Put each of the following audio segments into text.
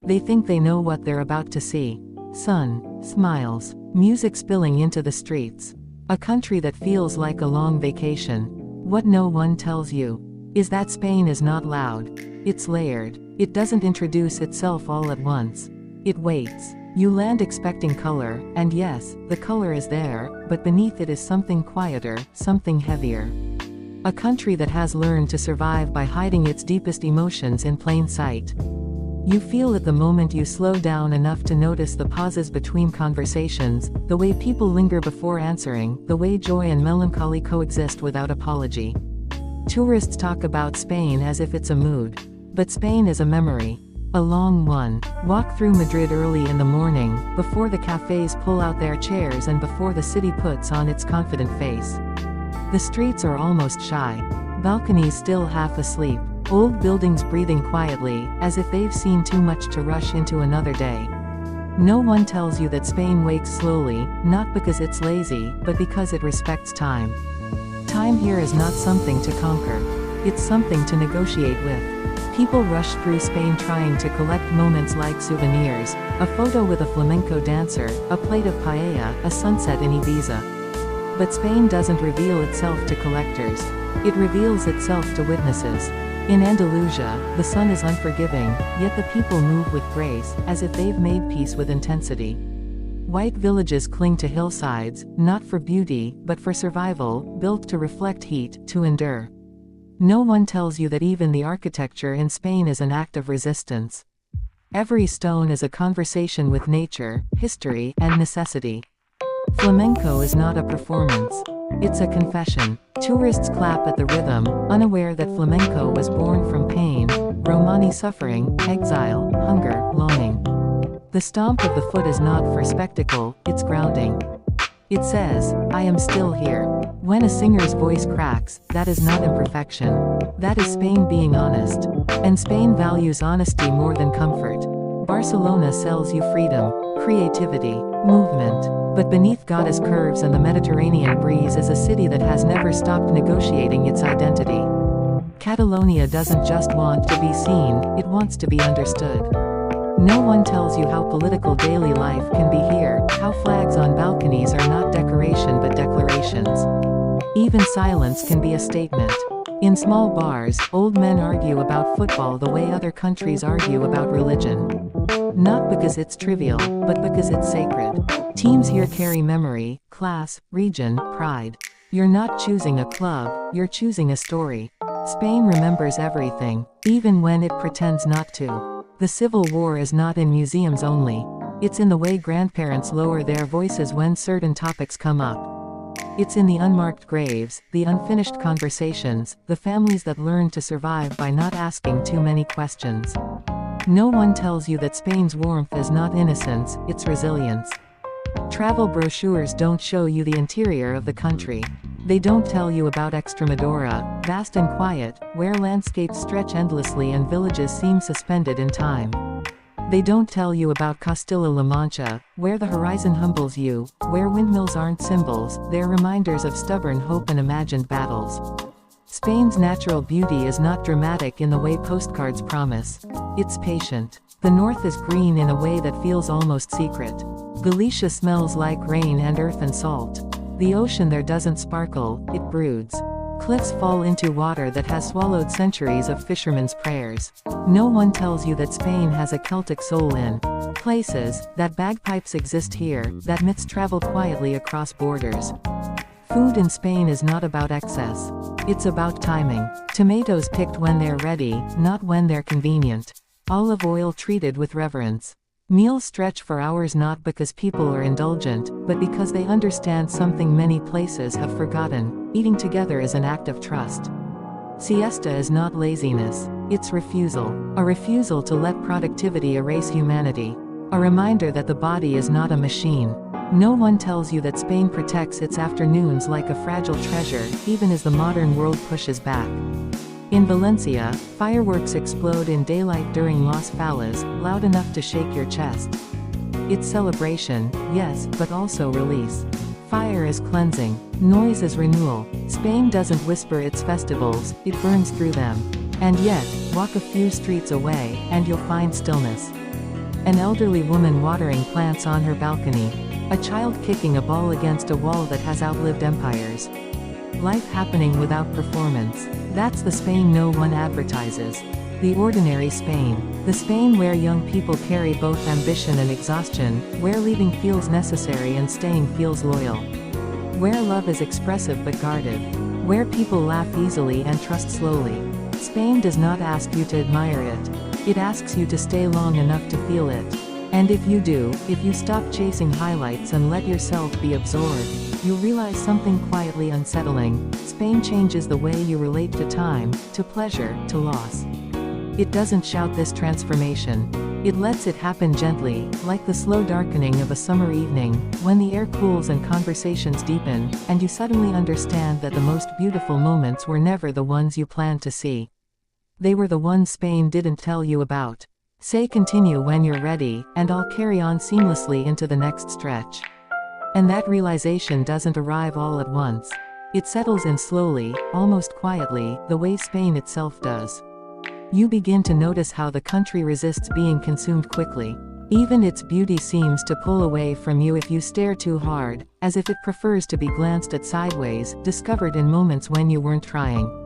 They think they know what they're about to see. Sun, smiles, music spilling into the streets. A country that feels like a long vacation. What no one tells you is that Spain is not loud. It's layered. It doesn't introduce itself all at once. It waits. You land expecting color, and yes, the color is there, but beneath it is something quieter, something heavier. A country that has learned to survive by hiding its deepest emotions in plain sight. You feel it the moment you slow down enough to notice the pauses between conversations, the way people linger before answering, the way joy and melancholy coexist without apology. Tourists talk about Spain as if it's a mood. But Spain is a memory. A long one. Walk through Madrid early in the morning, before the cafes pull out their chairs and before the city puts on its confident face. The streets are almost shy. Balconies still half asleep. Old buildings breathing quietly, as if they've seen too much to rush into another day. No one tells you that Spain wakes slowly, not because it's lazy, but because it respects time. Time here is not something to conquer. It's something to negotiate with. People rush through Spain trying to collect moments like souvenirs, a photo with a flamenco dancer, a plate of paella, a sunset in Ibiza. But Spain doesn't reveal itself to collectors. It reveals itself to witnesses. In Andalusia, the sun is unforgiving, yet the people move with grace, as if they've made peace with intensity. White villages cling to hillsides, not for beauty, but for survival, built to reflect heat, to endure. No one tells you that even the architecture in Spain is an act of resistance. Every stone is a conversation with nature, history, and necessity. Flamenco is not a performance. It's a confession. Tourists clap at the rhythm, unaware that flamenco was born from pain, Romani suffering, exile, hunger, longing. The stomp of the foot is not for spectacle, it's grounding. It says, I am still here. When a singer's voice cracks, that is not imperfection. That is Spain being honest. And Spain values honesty more than comfort. Barcelona sells you freedom, creativity, movement. But beneath goddess curves and the Mediterranean breeze is a city that has never stopped negotiating its identity. Catalonia doesn't just want to be seen, it wants to be understood. No one tells you how political daily life can be here, how flags on balconies are not decoration but declarations. Even silence can be a statement. In small bars, old men argue about football the way other countries argue about religion. Not because it's trivial, but because it's sacred. Teams here carry memory, class, region, pride. You're not choosing a club, you're choosing a story. Spain remembers everything, even when it pretends not to. The Civil War is not in museums only. It's in the way grandparents lower their voices when certain topics come up. It's in the unmarked graves, the unfinished conversations, the families that learn to survive by not asking too many questions. No one tells you that Spain's warmth is not innocence, it's resilience. Travel brochures don't show you the interior of the country. They don't tell you about Extremadura, vast and quiet, where landscapes stretch endlessly and villages seem suspended in time. They don't tell you about Castilla-La Mancha, where the horizon humbles you, where windmills aren't symbols, they're reminders of stubborn hope and imagined battles. Spain's natural beauty is not dramatic in the way postcards promise. It's patient. The north is green in a way that feels almost secret. Galicia smells like rain and earth and salt. The ocean there doesn't sparkle, it broods. Cliffs fall into water that has swallowed centuries of fishermen's prayers. No one tells you that Spain has a Celtic soul in places, that bagpipes exist here, that myths travel quietly across borders. Food in Spain is not about excess. It's about timing. Tomatoes picked when they're ready, not when they're convenient. Olive oil treated with reverence. Meals stretch for hours not because people are indulgent, but because they understand something many places have forgotten. Eating together is an act of trust. Siesta is not laziness. It's refusal. A refusal to let productivity erase humanity. A reminder that the body is not a machine. No one tells you that Spain protects its afternoons like a fragile treasure, even as the modern world pushes back. In Valencia, fireworks explode in daylight during Las Fallas, loud enough to shake your chest. It's celebration, yes, but also release. Fire is cleansing. Noise is renewal. Spain doesn't whisper its festivals, it burns through them. And yet, walk a few streets away, and you'll find stillness. An elderly woman watering plants on her balcony. A child kicking a ball against a wall that has outlived empires. Life happening without performance. That's the Spain no one advertises. The ordinary Spain. The Spain where young people carry both ambition and exhaustion, where leaving feels necessary and staying feels loyal. Where love is expressive but guarded. Where people laugh easily and trust slowly. Spain does not ask you to admire it. It asks you to stay long enough to feel it. And if you do, if you stop chasing highlights and let yourself be absorbed, you'll realize something quietly unsettling. Spain changes the way you relate to time, to pleasure, to loss. It doesn't shout this transformation. It lets it happen gently, like the slow darkening of a summer evening, when the air cools and conversations deepen, and you suddenly understand that the most beautiful moments were never the ones you planned to see. They were the ones Spain didn't tell you about. Say continue when you're ready, and I'll carry on seamlessly into the next stretch. And that realization doesn't arrive all at once. It settles in slowly, almost quietly, the way Spain itself does. You begin to notice how the country resists being consumed quickly. Even its beauty seems to pull away from you if you stare too hard, as if it prefers to be glanced at sideways, discovered in moments when you weren't trying.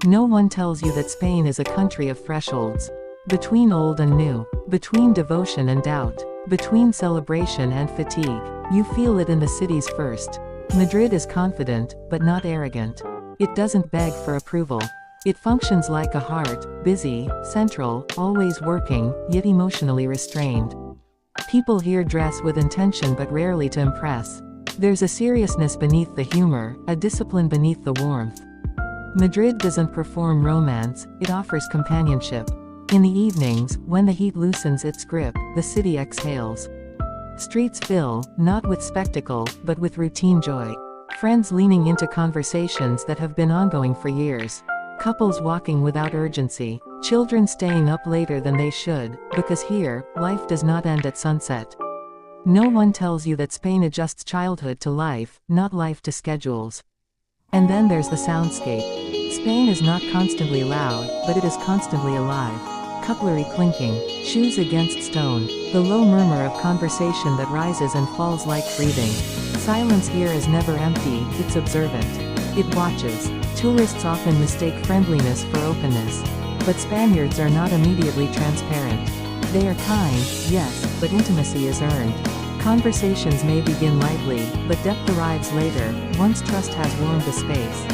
No one tells you that Spain is a country of thresholds. Between old and new, between devotion and doubt, between celebration and fatigue, you feel it in the cities first. Madrid is confident, but not arrogant. It doesn't beg for approval. It functions like a heart, busy, central, always working, yet emotionally restrained. People here dress with intention but rarely to impress. There's a seriousness beneath the humor, a discipline beneath the warmth. Madrid doesn't perform romance, it offers companionship. In the evenings, when the heat loosens its grip, the city exhales. Streets fill, not with spectacle, but with routine joy. Friends leaning into conversations that have been ongoing for years. Couples walking without urgency. Children staying up later than they should, because here, life does not end at sunset. No one tells you that Spain adjusts childhood to life, not life to schedules. And then there's the soundscape. Spain is not constantly loud, but it is constantly alive. Cutlery clinking, shoes against stone, the low murmur of conversation that rises and falls like breathing. Silence here is never empty, it's observant. It watches. Tourists often mistake friendliness for openness. But Spaniards are not immediately transparent. They are kind, yes, but intimacy is earned. Conversations may begin lightly, but depth arrives later, once trust has warmed the space.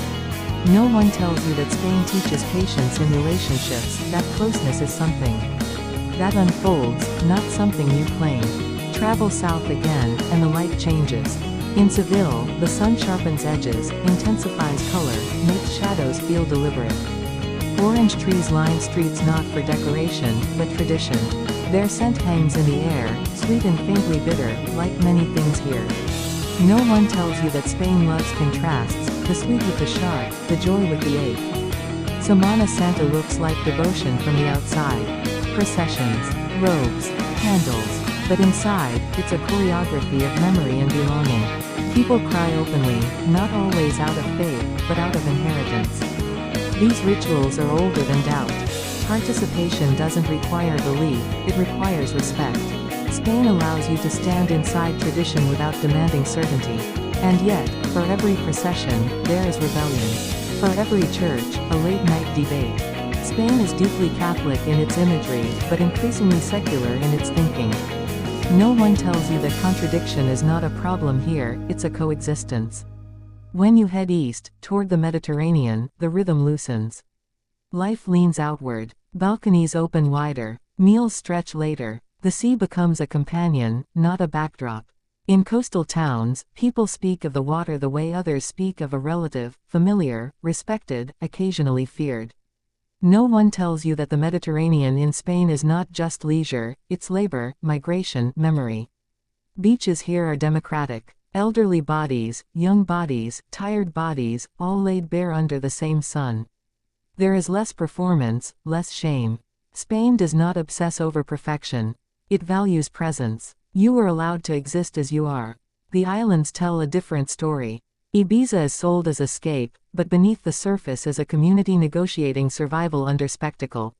No one tells you that Spain teaches patience in relationships, that closeness is something that unfolds, not something you claim. Travel south again, and the light changes. In Seville, the sun sharpens edges, intensifies color, makes shadows feel deliberate. Orange trees line streets not for decoration, but tradition. Their scent hangs in the air, sweet and faintly bitter, like many things here. No one tells you that Spain loves contrasts, the sweet with the sharp, the joy with the ache. Semana Santa looks like devotion from the outside. Processions, robes, candles. But inside, it's a choreography of memory and belonging. People cry openly, not always out of faith, but out of inheritance. These rituals are older than doubt. Participation doesn't require belief, it requires respect. Spain allows you to stand inside tradition without demanding certainty. And yet, for every procession, there is rebellion. For every church, a late-night debate. Spain is deeply Catholic in its imagery, but increasingly secular in its thinking. No one tells you that contradiction is not a problem here, it's a coexistence. When you head east, toward the Mediterranean, the rhythm loosens. Life leans outward. Balconies open wider. Meals stretch later. The sea becomes a companion, not a backdrop. In coastal towns, people speak of the water the way others speak of a relative, familiar, respected, occasionally feared. No one tells you that the Mediterranean in Spain is not just leisure, it's labor, migration, memory. Beaches here are democratic. Elderly bodies, young bodies, tired bodies, all laid bare under the same sun. There is less performance, less shame. Spain does not obsess over perfection. It values presence. You are allowed to exist as you are. The islands tell a different story. Ibiza is sold as escape, but beneath the surface is a community negotiating survival under spectacle.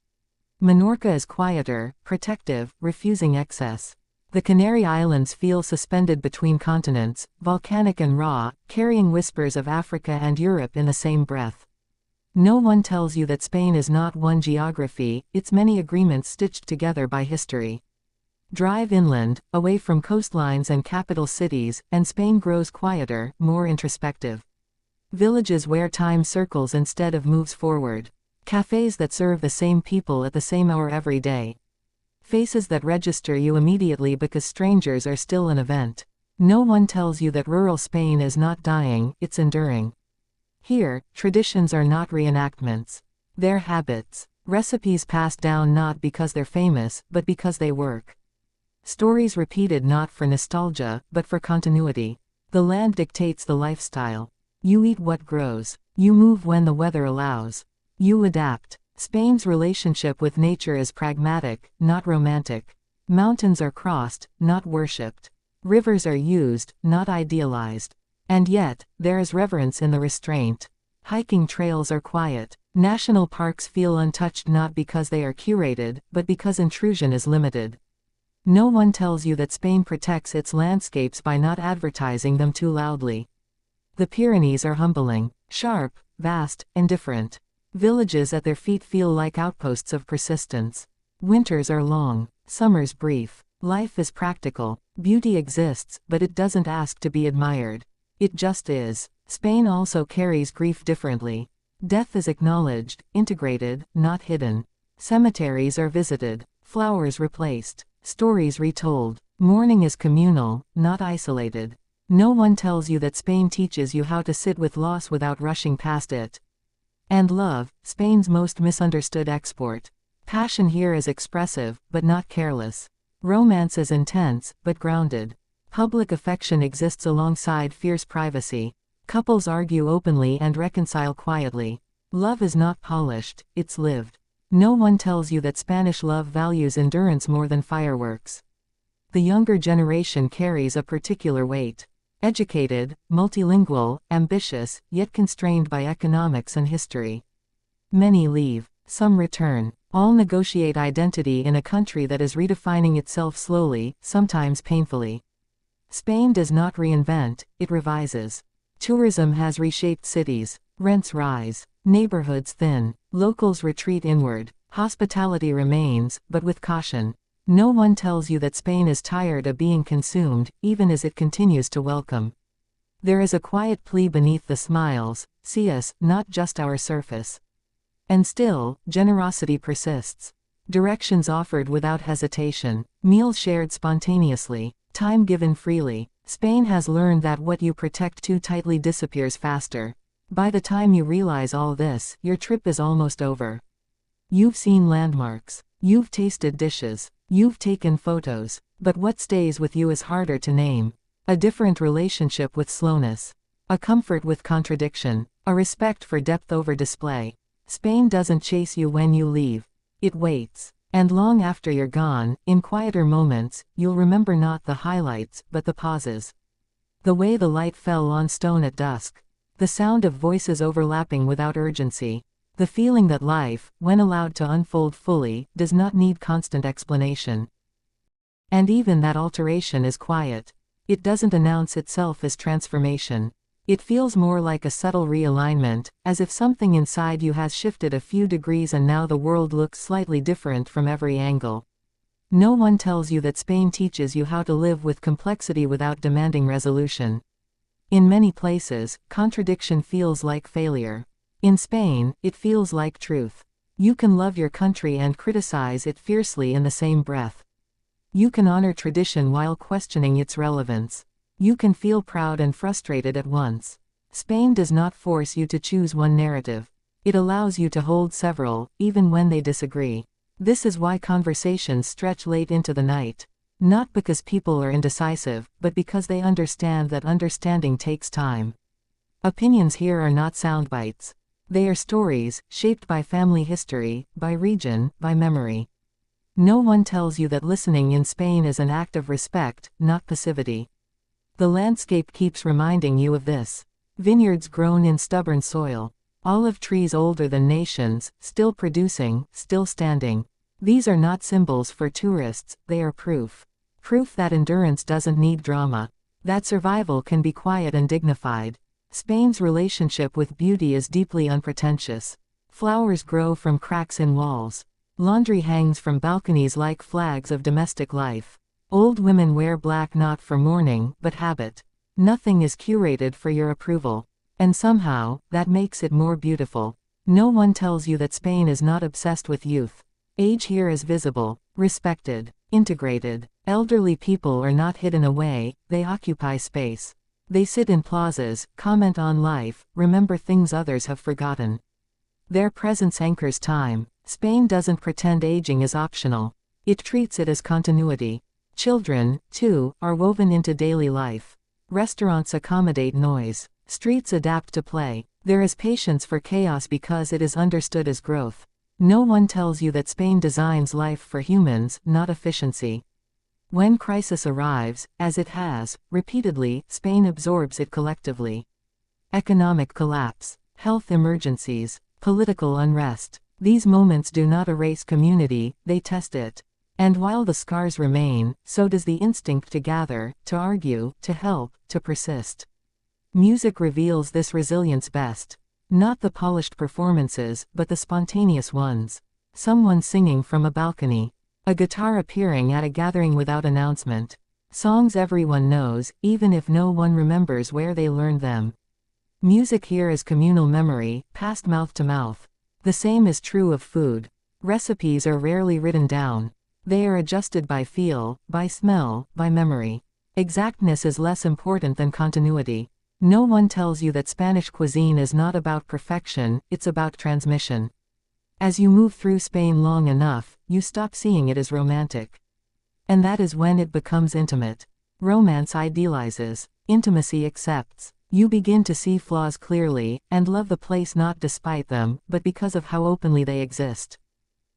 Menorca is quieter, protective, refusing excess. The Canary Islands feel suspended between continents, volcanic and raw, carrying whispers of Africa and Europe in the same breath. No one tells you that Spain is not one geography, it's many agreements stitched together by history. Drive inland, away from coastlines and capital cities, and Spain grows quieter, more introspective. Villages where time circles instead of moves forward. Cafes that serve the same people at the same hour every day. Faces that register you immediately because strangers are still an event. No one tells you that rural Spain is not dying, it's enduring. Here, traditions are not reenactments. They're habits. Recipes passed down not because they're famous, but because they work. Stories repeated not for nostalgia, but for continuity. The land dictates the lifestyle. You eat what grows. You move when the weather allows. You adapt. Spain's relationship with nature is pragmatic, not romantic. Mountains are crossed, not worshipped. Rivers are used, not idealized. And yet, there is reverence in the restraint. Hiking trails are quiet. National parks feel untouched not because they are curated, but because intrusion is limited. No one tells you that Spain protects its landscapes by not advertising them too loudly. The Pyrenees are humbling, sharp, vast, and different. Villages at their feet feel like outposts of persistence. Winters are long, summers brief. Life is practical. Beauty exists, but it doesn't ask to be admired. It just is. Spain also carries grief differently. Death is acknowledged, integrated, not hidden. Cemeteries are visited, flowers replaced, stories retold. Mourning is communal, not isolated. No one tells you that Spain teaches you how to sit with loss without rushing past it. And love, Spain's most misunderstood export. Passion here is expressive, but not careless. Romance is intense, but grounded. Public affection exists alongside fierce privacy. Couples argue openly and reconcile quietly. Love is not polished, it's lived. No one tells you that Spanish love values endurance more than fireworks. The younger generation carries a particular weight. Educated, multilingual, ambitious, yet constrained by economics and history. Many leave, some return. All negotiate identity in a country that is redefining itself slowly, sometimes painfully. Spain does not reinvent, it revises. Tourism has reshaped cities. Rents rise. Neighborhoods thin. Locals retreat inward. Hospitality remains, but with caution. No one tells you that Spain is tired of being consumed, even as it continues to welcome. There is a quiet plea beneath the smiles: see us, not just our surface. And still, generosity persists. Directions offered without hesitation. Meals shared spontaneously. Time given freely. Spain has learned that what you protect too tightly disappears faster. By the time you realize all this, your trip is almost over. You've seen landmarks. You've tasted dishes. You've taken photos. But what stays with you is harder to name. A different relationship with slowness. A comfort with contradiction. A respect for depth over display. Spain doesn't chase you when you leave. It waits. And long after you're gone, in quieter moments, you'll remember not the highlights, but the pauses. The way the light fell on stone at dusk. The sound of voices overlapping without urgency. The feeling that life, when allowed to unfold fully, does not need constant explanation. And even that alteration is quiet. It doesn't announce itself as transformation. It feels more like a subtle realignment, as if something inside you has shifted a few degrees and now the world looks slightly different from every angle. No one tells you that Spain teaches you how to live with complexity without demanding resolution. In many places, contradiction feels like failure. In Spain, it feels like truth. You can love your country and criticize it fiercely in the same breath. You can honor tradition while questioning its relevance. You can feel proud and frustrated at once. Spain does not force you to choose one narrative. It allows you to hold several, even when they disagree. This is why conversations stretch late into the night. Not because people are indecisive, but because they understand that understanding takes time. Opinions here are not sound bites. They are stories, shaped by family history, by region, by memory. No one tells you that listening in Spain is an act of respect, not passivity. The landscape keeps reminding you of this. Vineyards grown in stubborn soil. Olive trees older than nations, still producing, still standing. These are not symbols for tourists, they are proof. Proof that endurance doesn't need drama. That survival can be quiet and dignified. Spain's relationship with beauty is deeply unpretentious. Flowers grow from cracks in walls. Laundry hangs from balconies like flags of domestic life. Old women wear black not for mourning, but habit. Nothing is curated for your approval. And somehow, that makes it more beautiful. No one tells you that Spain is not obsessed with youth. Age here is visible, respected, integrated. Elderly people are not hidden away, they occupy space. They sit in plazas, comment on life, remember things others have forgotten. Their presence anchors time. Spain doesn't pretend aging is optional. It treats it as continuity. Children, too, are woven into daily life. Restaurants accommodate noise. Streets adapt to play. There is patience for chaos because it is understood as growth. No one tells you that Spain designs life for humans, not efficiency. When crisis arrives, as it has, repeatedly, Spain absorbs it collectively. Economic collapse, health emergencies, political unrest. These moments do not erase community, they test it. And while the scars remain, so does the instinct to gather, to argue, to help, to persist. Music reveals this resilience best. Not the polished performances, but the spontaneous ones. Someone singing from a balcony. A guitar appearing at a gathering without announcement. Songs everyone knows, even if no one remembers where they learned them. Music here is communal memory, passed mouth to mouth. The same is true of food. Recipes are rarely written down. They are adjusted by feel, by smell, by memory. Exactness is less important than continuity. No one tells you that Spanish cuisine is not about perfection, it's about transmission. As you move through Spain long enough, you stop seeing it as romantic. And that is when it becomes intimate. Romance idealizes, intimacy accepts. You begin to see flaws clearly, and love the place not despite them, but because of how openly they exist.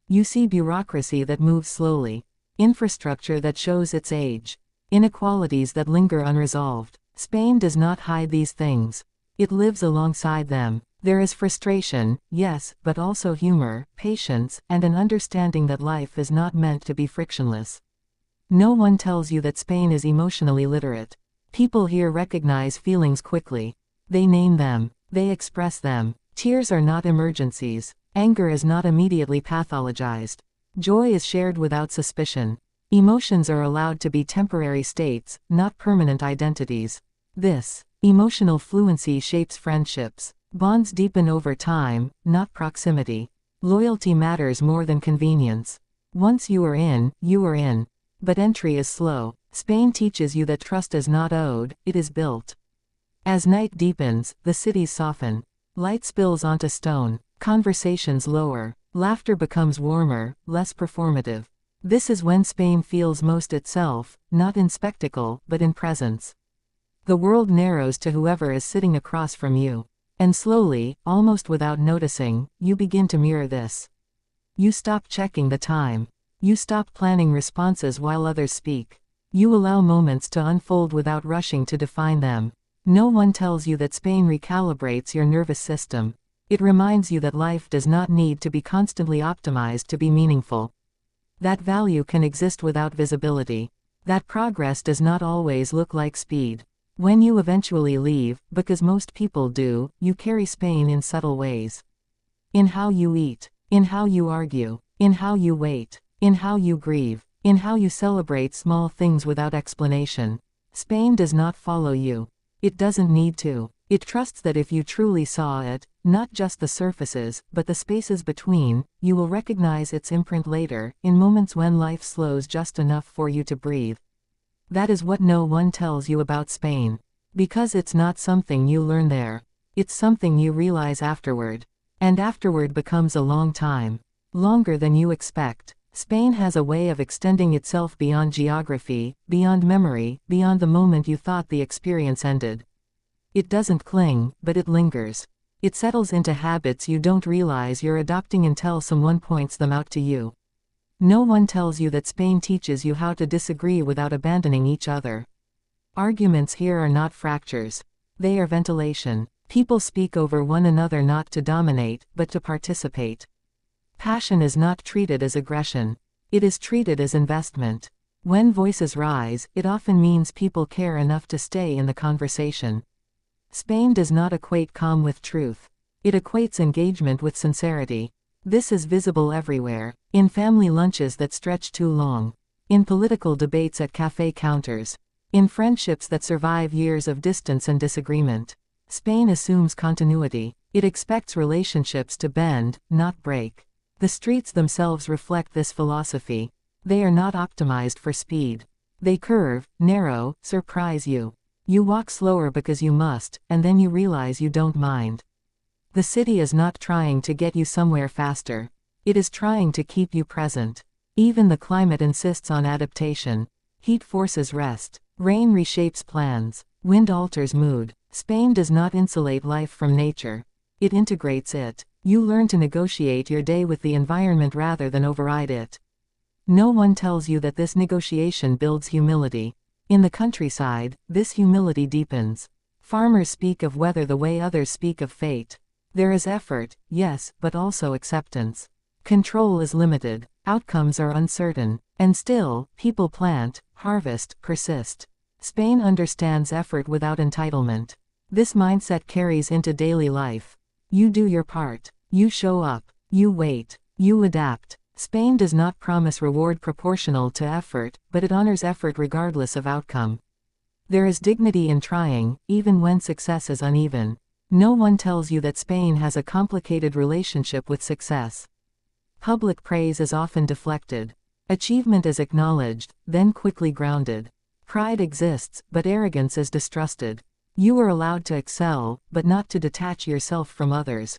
You see bureaucracy that moves slowly. Infrastructure that shows its age. Inequalities that linger unresolved. Spain does not hide these things. It lives alongside them. There is frustration, yes, but also humor, patience, and an understanding that life is not meant to be frictionless. No one tells you that Spain is emotionally literate. People here recognize feelings quickly. They name them. They express them. Tears are not emergencies. Anger is not immediately pathologized. Joy is shared without suspicion. Emotions are allowed to be temporary states, not permanent identities. This emotional fluency shapes friendships. Bonds deepen over time, not proximity. Loyalty matters more than convenience. Once you are in, you are in. But entry is slow. Spain teaches you that trust is not owed, it is built. As night deepens, the cities soften. Light spills onto stone. Conversations lower. Laughter becomes warmer, less performative. This is when Spain feels most itself, not in spectacle, but in presence. The world narrows to whoever is sitting across from you. And slowly, almost without noticing, you begin to mirror this. You stop checking the time. You stop planning responses while others speak. You allow moments to unfold without rushing to define them. No one tells you that Spain recalibrates your nervous system. It reminds you that life does not need to be constantly optimized to be meaningful. That value can exist without visibility. That progress does not always look like speed. When you eventually leave, because most people do, you carry Spain in subtle ways. In how you eat, in how you argue, in how you wait, in how you grieve, in how you celebrate small things without explanation. Spain does not follow you. It doesn't need to. It trusts that if you truly saw it, not just the surfaces, but the spaces between, you will recognize its imprint later, in moments when life slows just enough for you to breathe. That is what no one tells you about Spain. Because it's not something you learn there. It's something you realize afterward. And afterward becomes a long time. Longer than you expect. Spain has a way of extending itself beyond geography, beyond memory, beyond the moment you thought the experience ended. It doesn't cling, but it lingers. It settles into habits you don't realize you're adopting until someone points them out to you. No one tells you that Spain teaches you how to disagree without abandoning each other. Arguments here are not fractures. They are ventilation. People speak over one another not to dominate, but to participate. Passion is not treated as aggression. It is treated as investment. When voices rise, it often means people care enough to stay in the conversation. Spain does not equate calm with truth. It equates engagement with sincerity. This is visible everywhere, in family lunches that stretch too long, in political debates at cafe counters, in friendships that survive years of distance and disagreement. Spain assumes continuity. It expects relationships to bend, not break. The streets themselves reflect this philosophy. They are not optimized for speed. They curve, narrow, surprise you. You walk slower because you must, and then you realize you don't mind. The city is not trying to get you somewhere faster. It is trying to keep you present. Even the climate insists on adaptation. Heat forces rest. Rain reshapes plans. Wind alters mood. Spain does not insulate life from nature. It integrates it. You learn to negotiate your day with the environment rather than override it. No one tells you that this negotiation builds humility. In the countryside, this humility deepens. Farmers speak of weather the way others speak of fate. There is effort, yes, but also acceptance. Control is limited. Outcomes are uncertain. And still, people plant, harvest, persist. Spain understands effort without entitlement. This mindset carries into daily life. You do your part. You show up. You wait. You adapt. Spain does not promise reward proportional to effort, but it honors effort regardless of outcome. There is dignity in trying, even when success is uneven. No one tells you that Spain has a complicated relationship with success. Public praise is often deflected. Achievement is acknowledged, then quickly grounded. Pride exists, but arrogance is distrusted. You are allowed to excel, but not to detach yourself from others.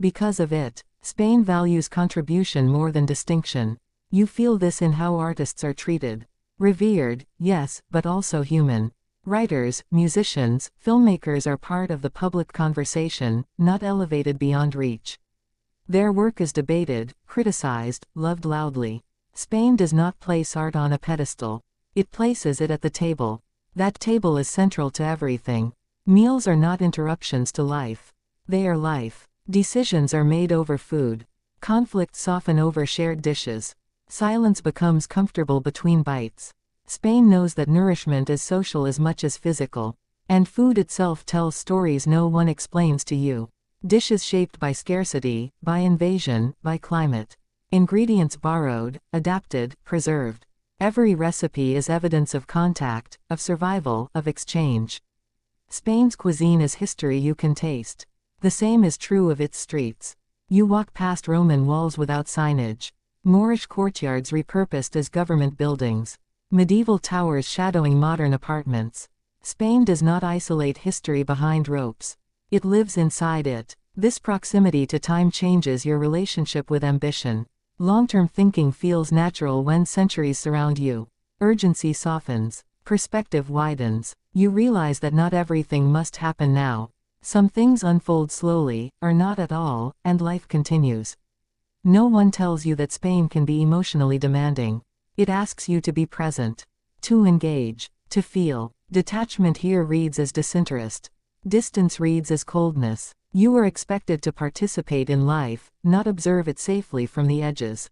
Because of it, Spain values contribution more than distinction. You feel this in how artists are treated. Revered, yes, but also human. Writers, musicians, filmmakers are part of the public conversation, not elevated beyond reach. Their work is debated, criticized, loved loudly. Spain does not place art on a pedestal. It places it at the table. That table is central to everything. Meals are not interruptions to life. They are life. Decisions are made over food. Conflicts soften over shared dishes. Silence becomes comfortable between bites. Spain knows that nourishment is social as much as physical. And food itself tells stories no one explains to you. Dishes shaped by scarcity, by invasion, by climate. Ingredients borrowed, adapted, preserved. Every recipe is evidence of contact, of survival, of exchange. Spain's cuisine is history you can taste. The same is true of its streets. You walk past Roman walls without signage. Moorish courtyards repurposed as government buildings. Medieval towers shadowing modern apartments. Spain does not isolate history behind ropes. It lives inside it. This proximity to time changes your relationship with ambition. Long-term thinking feels natural when centuries surround you. Urgency softens. Perspective widens. You realize that not everything must happen now. Some things unfold slowly, or not at all, and life continues. No one tells you that Spain can be emotionally demanding. It asks you to be present, to engage, to feel. Detachment here reads as disinterest. Distance reads as coldness. You are expected to participate in life, not observe it safely from the edges.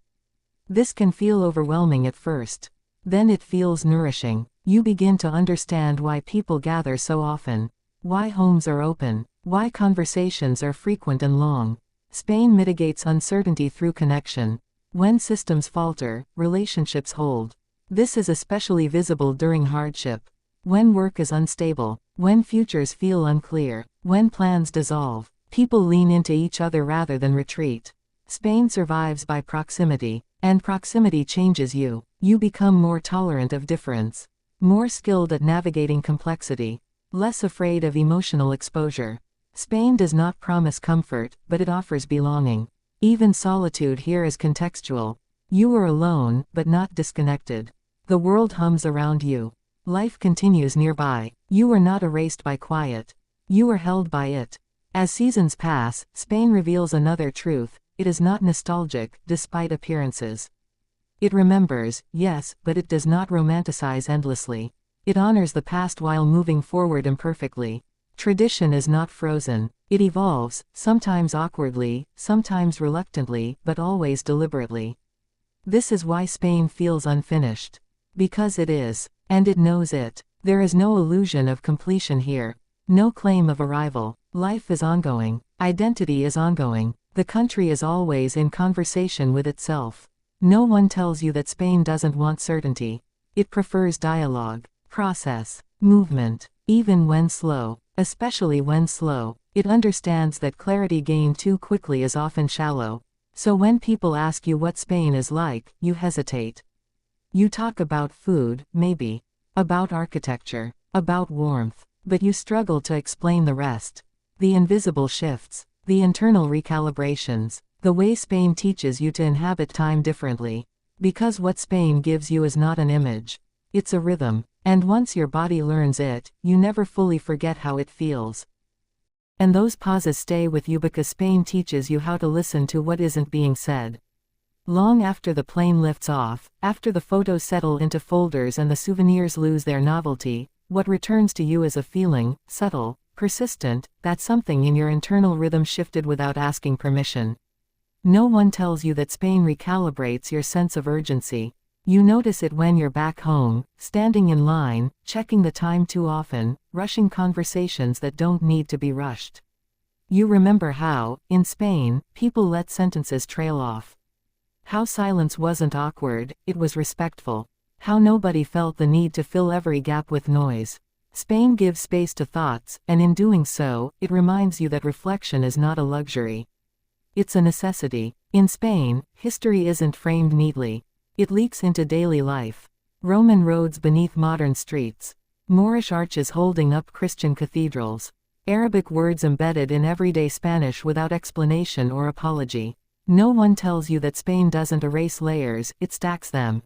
This can feel overwhelming at first. Then it feels nourishing. You begin to understand why people gather so often. Why homes are open. Why conversations are frequent and long. Spain mitigates uncertainty through connection. When systems falter, relationships hold. This is especially visible during hardship. When work is unstable. When futures feel unclear. When plans dissolve. People lean into each other rather than retreat. Spain survives by proximity. And proximity changes you. You become more tolerant of difference. More skilled at navigating complexity. Less afraid of emotional exposure. Spain does not promise comfort, but it offers belonging. Even solitude here is contextual. You are alone, but not disconnected. The world hums around you. Life continues nearby. You are not erased by quiet. You are held by it. As seasons pass, Spain reveals another truth. It is not nostalgic, despite appearances. It remembers, yes, but it does not romanticize endlessly. It honors the past while moving forward imperfectly. Tradition is not frozen. It evolves, sometimes awkwardly, sometimes reluctantly, but always deliberately. This is why Spain feels unfinished. Because it is. And it knows it. There is no illusion of completion here. No claim of arrival. Life is ongoing. Identity is ongoing. The country is always in conversation with itself. No one tells you that Spain doesn't want certainty. It prefers dialogue, process, movement, even when slow. Especially when slow. It understands that clarity gained too quickly is often shallow. So when people ask you what Spain is like, you hesitate. You talk about food, maybe. About architecture. About warmth. But you struggle to explain the rest. The invisible shifts. The internal recalibrations. The way Spain teaches you to inhabit time differently. Because what Spain gives you is not an image. It's a rhythm. And once your body learns it, you never fully forget how it feels. And those pauses stay with you because Spain teaches you how to listen to what isn't being said. Long after the plane lifts off, after the photos settle into folders and the souvenirs lose their novelty, what returns to you is a feeling, subtle, persistent, that something in your internal rhythm shifted without asking permission. No one tells you that Spain recalibrates your sense of urgency. You notice it when you're back home, standing in line, checking the time too often, rushing conversations that don't need to be rushed. You remember how, in Spain, people let sentences trail off. How silence wasn't awkward, it was respectful. How nobody felt the need to fill every gap with noise. Spain gives space to thoughts, and in doing so, it reminds you that reflection is not a luxury. It's a necessity. In Spain, history isn't framed neatly. It leaks into daily life. Roman roads beneath modern streets. Moorish arches holding up Christian cathedrals. Arabic words embedded in everyday Spanish without explanation or apology. No one tells you that Spain doesn't erase layers, it stacks them.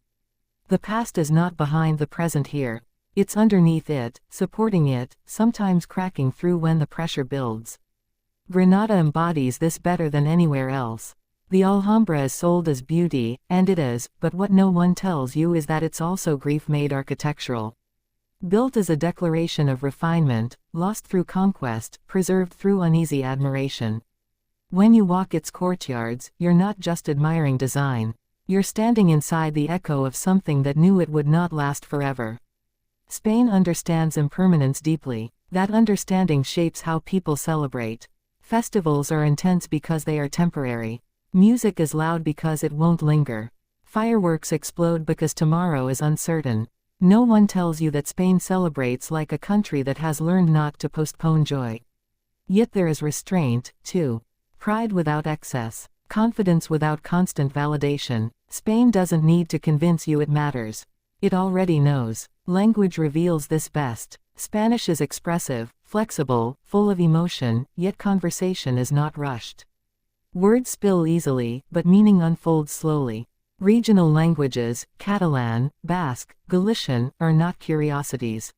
The past is not behind the present here. It's underneath it, supporting it, sometimes cracking through when the pressure builds. Granada embodies this better than anywhere else. The Alhambra is sold as beauty, and it is, but what no one tells you is that it's also grief made architectural. Built as a declaration of refinement, lost through conquest, preserved through uneasy admiration. When you walk its courtyards, you're not just admiring design. You're standing inside the echo of something that knew it would not last forever. Spain understands impermanence deeply. That understanding shapes how people celebrate. Festivals are intense because they are temporary. Music is loud because it won't linger. Fireworks explode because tomorrow is uncertain. No one tells you that Spain celebrates like a country that has learned not to postpone joy. Yet there is restraint, too. Pride without excess. Confidence without constant validation. Spain doesn't need to convince you it matters. It already knows. Language reveals this best. Spanish is expressive, flexible, full of emotion, yet conversation is not rushed. Words spill easily, but meaning unfolds slowly. Regional languages, Catalan, Basque, Galician, are not curiosities.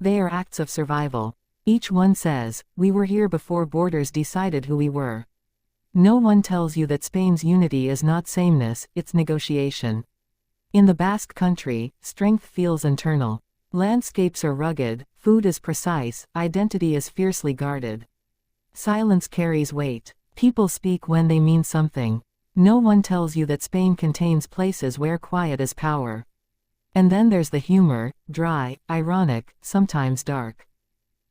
They are acts of survival. Each one says, "We were here before borders decided who we were." No one tells you that Spain's unity is not sameness, it's negotiation. In the Basque country, strength feels internal. Landscapes are rugged, food is precise, identity is fiercely guarded. Silence carries weight. People speak when they mean something. No one tells you that Spain contains places where quiet is power. And then there's the humor, dry, ironic, sometimes dark.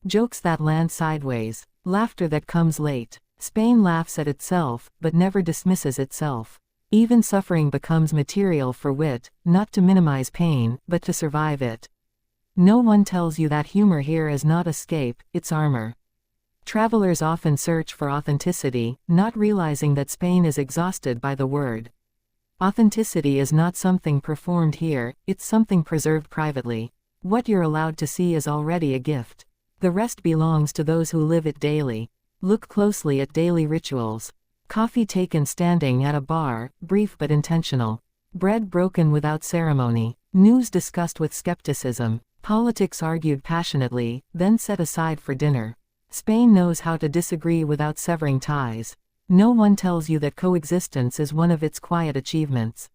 Jokes that land sideways. Laughter that comes late. Spain laughs at itself, but never dismisses itself. Even suffering becomes material for wit, not to minimize pain, but to survive it. No one tells you that humor here is not escape, it's armor. Travelers often search for authenticity, not realizing that Spain is exhausted by the word. Authenticity is not something performed here, it's something preserved privately. What you're allowed to see is already a gift. The rest belongs to those who live it daily. Look closely at daily rituals. Coffee taken standing at a bar, brief but intentional. Bread broken without ceremony. News discussed with skepticism. Politics argued passionately, then set aside for dinner. Spain knows how to disagree without severing ties. No one tells you that coexistence is one of its quiet achievements.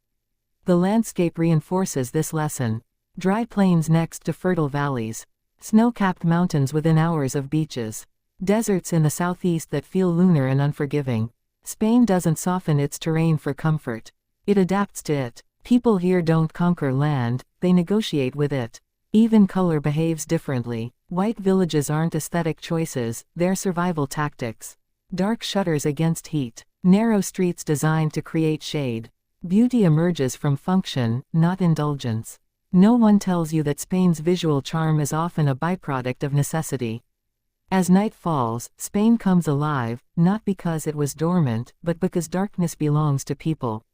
The landscape reinforces this lesson. Dry plains next to fertile valleys. Snow-capped mountains within hours of beaches. Deserts in the southeast that feel lunar and unforgiving. Spain doesn't soften its terrain for comfort. It adapts to it. People here don't conquer land, they negotiate with it. Even color behaves differently. White villages aren't aesthetic choices, they're survival tactics. Dark shutters against heat. Narrow streets designed to create shade. Beauty emerges from function, not indulgence. No one tells you that Spain's visual charm is often a byproduct of necessity. As night falls, Spain comes alive, not because it was dormant, but because darkness belongs to people.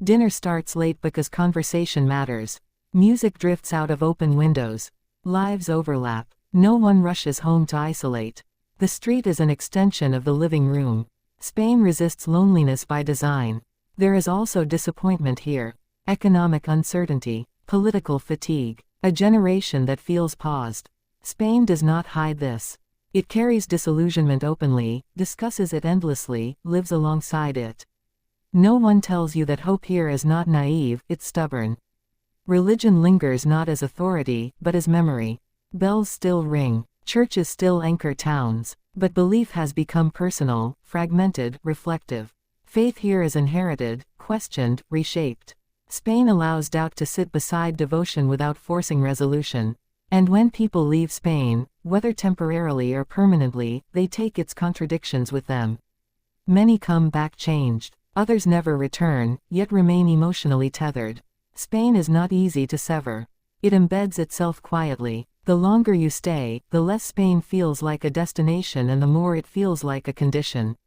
Dinner starts late because conversation matters. Music drifts out of open windows. Lives overlap. No one rushes home to isolate. The street is an extension of the living room. Spain resists loneliness by design. There is also disappointment here. Economic uncertainty. Political fatigue. A generation that feels paused. Spain does not hide this. It carries disillusionment openly, discusses it endlessly, lives alongside it. No one tells you that hope here is not naive, it's stubborn. Religion lingers not as authority, but as memory. Bells still ring, churches still anchor towns, but belief has become personal, fragmented, reflective. Faith here is inherited, questioned, reshaped. Spain allows doubt to sit beside devotion without forcing resolution. And when people leave Spain, whether temporarily or permanently, they take its contradictions with them. Many come back changed. Others never return, yet remain emotionally tethered. Spain is not easy to sever. It embeds itself quietly. The longer you stay, the less Spain feels like a destination and the more it feels like a condition.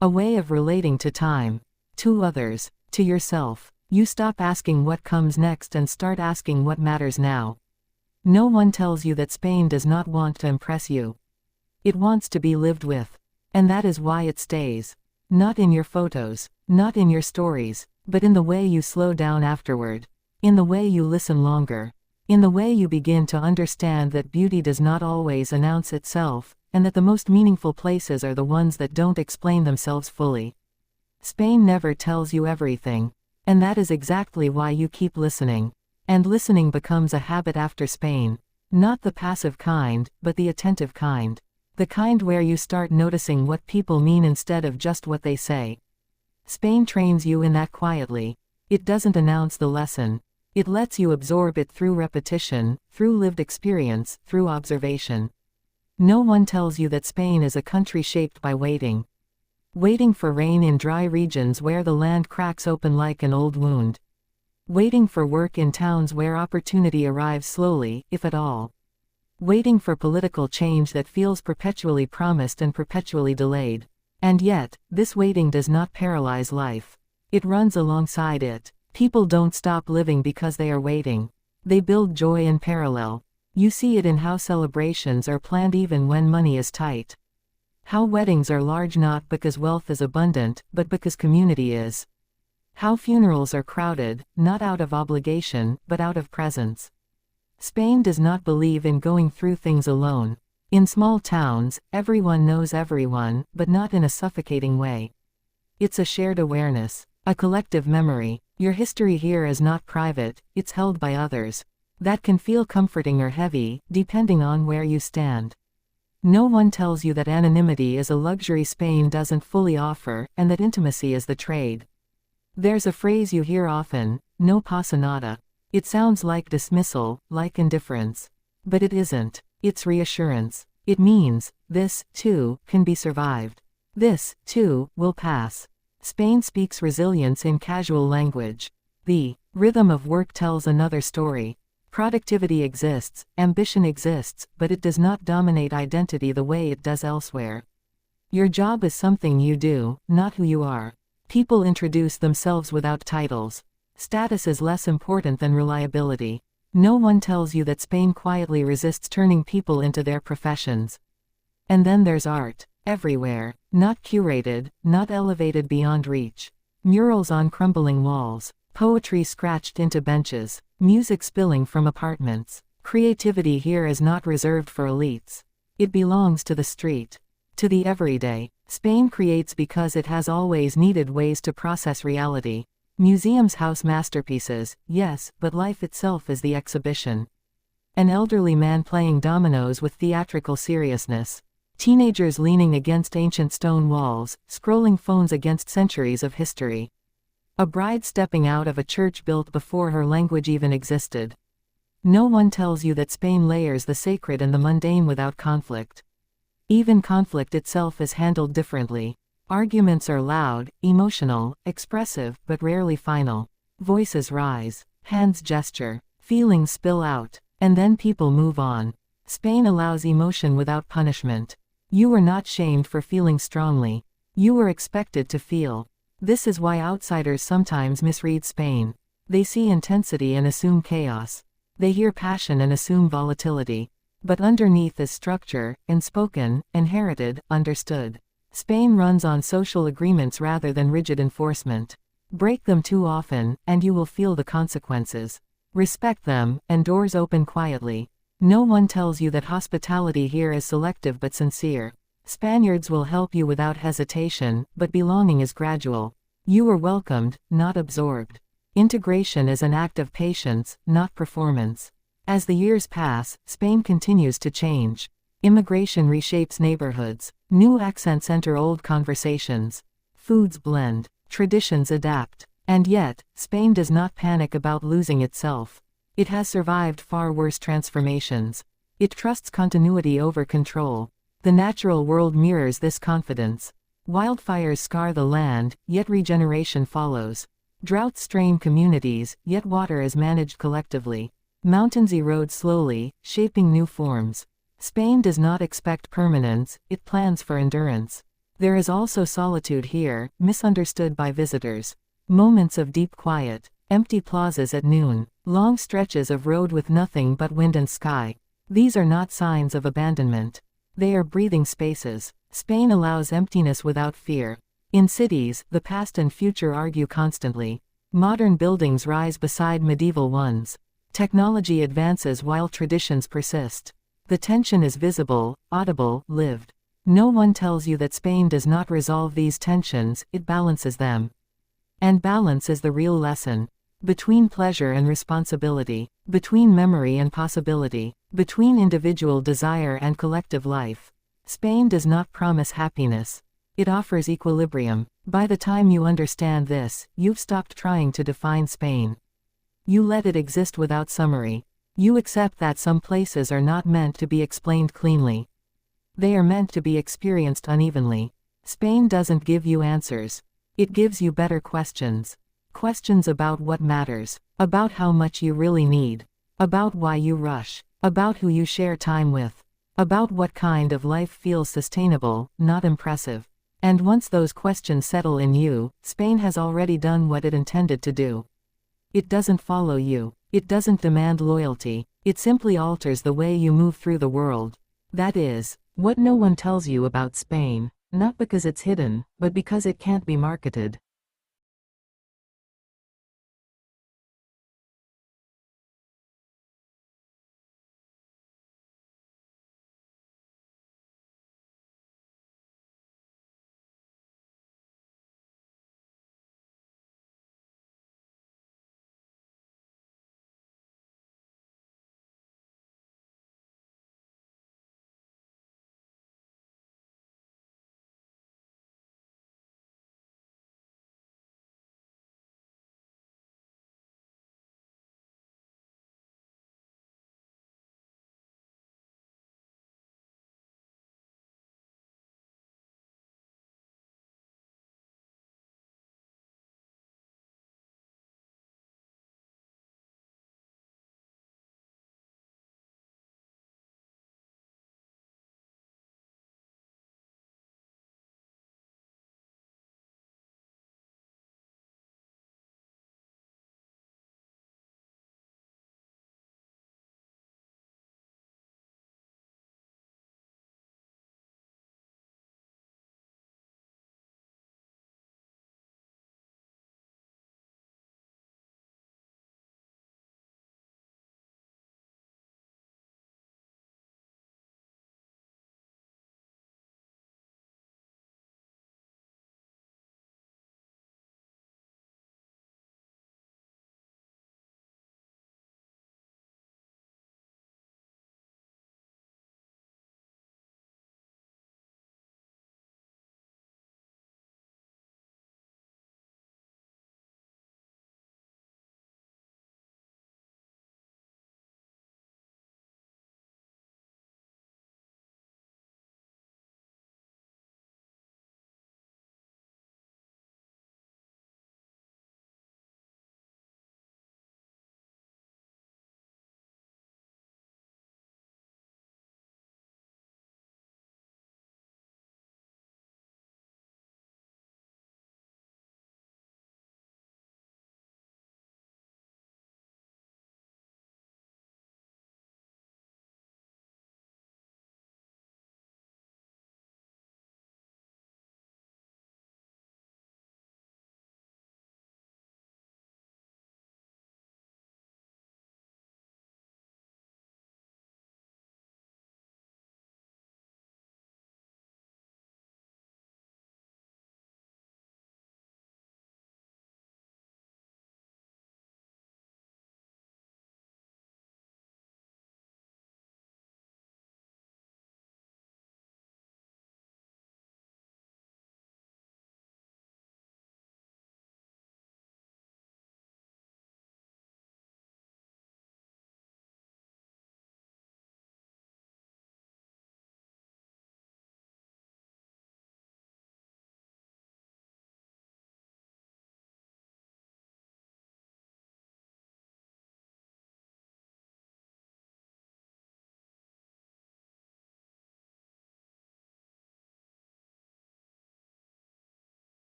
A way of relating to time. To others. To yourself. You stop asking what comes next and start asking what matters now. No one tells you that Spain does not want to impress you. It wants to be lived with. And that is why it stays. Not in your photos, not in your stories, but in the way you slow down afterward. In the way you listen longer. In the way you begin to understand that beauty does not always announce itself, and that the most meaningful places are the ones that don't explain themselves fully. Spain never tells you everything. And that is exactly why you keep listening. And listening becomes a habit after Spain. Not the passive kind, but the attentive kind. The kind where you start noticing what people mean instead of just what they say. Spain trains you in that quietly. It doesn't announce the lesson. It lets you absorb it through repetition, through lived experience, through observation. No one tells you that Spain is a country shaped by waiting. Waiting for rain in dry regions where the land cracks open like an old wound. Waiting for work in towns where opportunity arrives slowly, if at all. Waiting for political change that feels perpetually promised and perpetually delayed. And yet, this waiting does not paralyze life. It runs alongside it. People don't stop living because they are waiting. They build joy in parallel. You see it in how celebrations are planned even when money is tight. How weddings are large not because wealth is abundant, but because community is. How funerals are crowded, not out of obligation, but out of presence. Spain does not believe in going through things alone. In small towns, everyone knows everyone, but not in a suffocating way. It's a shared awareness, a collective memory. Your history here is not private, it's held by others. That can feel comforting or heavy, depending on where you stand. No one tells you that anonymity is a luxury Spain doesn't fully offer, and that intimacy is the trade. There's a phrase you hear often, no pasa nada. It sounds like dismissal, like indifference. But it isn't. It's reassurance. It means, this, too, can be survived. This, too, will pass. Spain speaks resilience in casual language. The rhythm of work tells another story. Productivity exists, ambition exists, but it does not dominate identity the way it does elsewhere. Your job is something you do, not who you are. People introduce themselves without titles. Status is less important than reliability. No one tells you that Spain quietly resists turning people into their professions. And then there's art. Everywhere. Not curated, not elevated beyond reach. Murals on crumbling walls. Poetry scratched into benches. Music spilling from apartments. Creativity here is not reserved for elites. It belongs to the street. To the everyday. Spain creates because it has always needed ways to process reality. Museums house masterpieces, yes, but life itself is the exhibition. An elderly man playing dominoes with theatrical seriousness. Teenagers leaning against ancient stone walls, scrolling phones against centuries of history. A bride stepping out of a church built before her language even existed. No one tells you that Spain layers the sacred and the mundane without conflict. Even conflict itself is handled differently. Arguments are loud, emotional, expressive, but rarely final. Voices rise, hands gesture, feelings spill out, and then people move on. Spain allows emotion without punishment. You were not shamed for feeling strongly. You were expected to feel. This is why outsiders sometimes misread Spain. They see intensity and assume chaos. They hear passion and assume volatility. But underneath is structure, unspoken, inherited, understood. Spain runs on social agreements rather than rigid enforcement. Break them too often, and you will feel the consequences. Respect them, and doors open quietly. No one tells you that hospitality here is selective but sincere. Spaniards will help you without hesitation, but belonging is gradual. You are welcomed, not absorbed. Integration is an act of patience, not performance. As the years pass, Spain continues to change. Immigration reshapes neighborhoods. New accents enter old conversations. Foods blend. Traditions adapt. And yet, Spain does not panic about losing itself. It has survived far worse transformations. It trusts continuity over control. The natural world mirrors this confidence. Wildfires scar the land, yet regeneration follows. Droughts strain communities, yet water is managed collectively. Mountains erode slowly, shaping new forms. Spain does not expect permanence, it plans for endurance. There is also solitude here, misunderstood by visitors. Moments of deep quiet, empty plazas at noon, long stretches of road with nothing but wind and sky. These are not signs of abandonment. They are breathing spaces. Spain allows emptiness without fear. In cities, the past and future argue constantly. Modern buildings rise beside medieval ones. Technology advances while traditions persist. The tension is visible, audible, lived. No one tells you that Spain does not resolve these tensions, it balances them. And balance is the real lesson. Between pleasure and responsibility, between memory and possibility, between individual desire and collective life. Spain does not promise happiness. It offers equilibrium. By the time you understand this, you've stopped trying to define Spain. You let it exist without summary. You accept that some places are not meant to be explained cleanly. They are meant to be experienced unevenly. Spain doesn't give you answers. It gives you better questions. Questions about what matters, about how much you really need, about why you rush, about who you share time with, about what kind of life feels sustainable, not impressive. And once those questions settle in you, Spain has already done what it intended to do. It doesn't follow you. It doesn't demand loyalty. It simply alters the way you move through the world. That is, what no one tells you about Spain, not because it's hidden, but because it can't be marketed.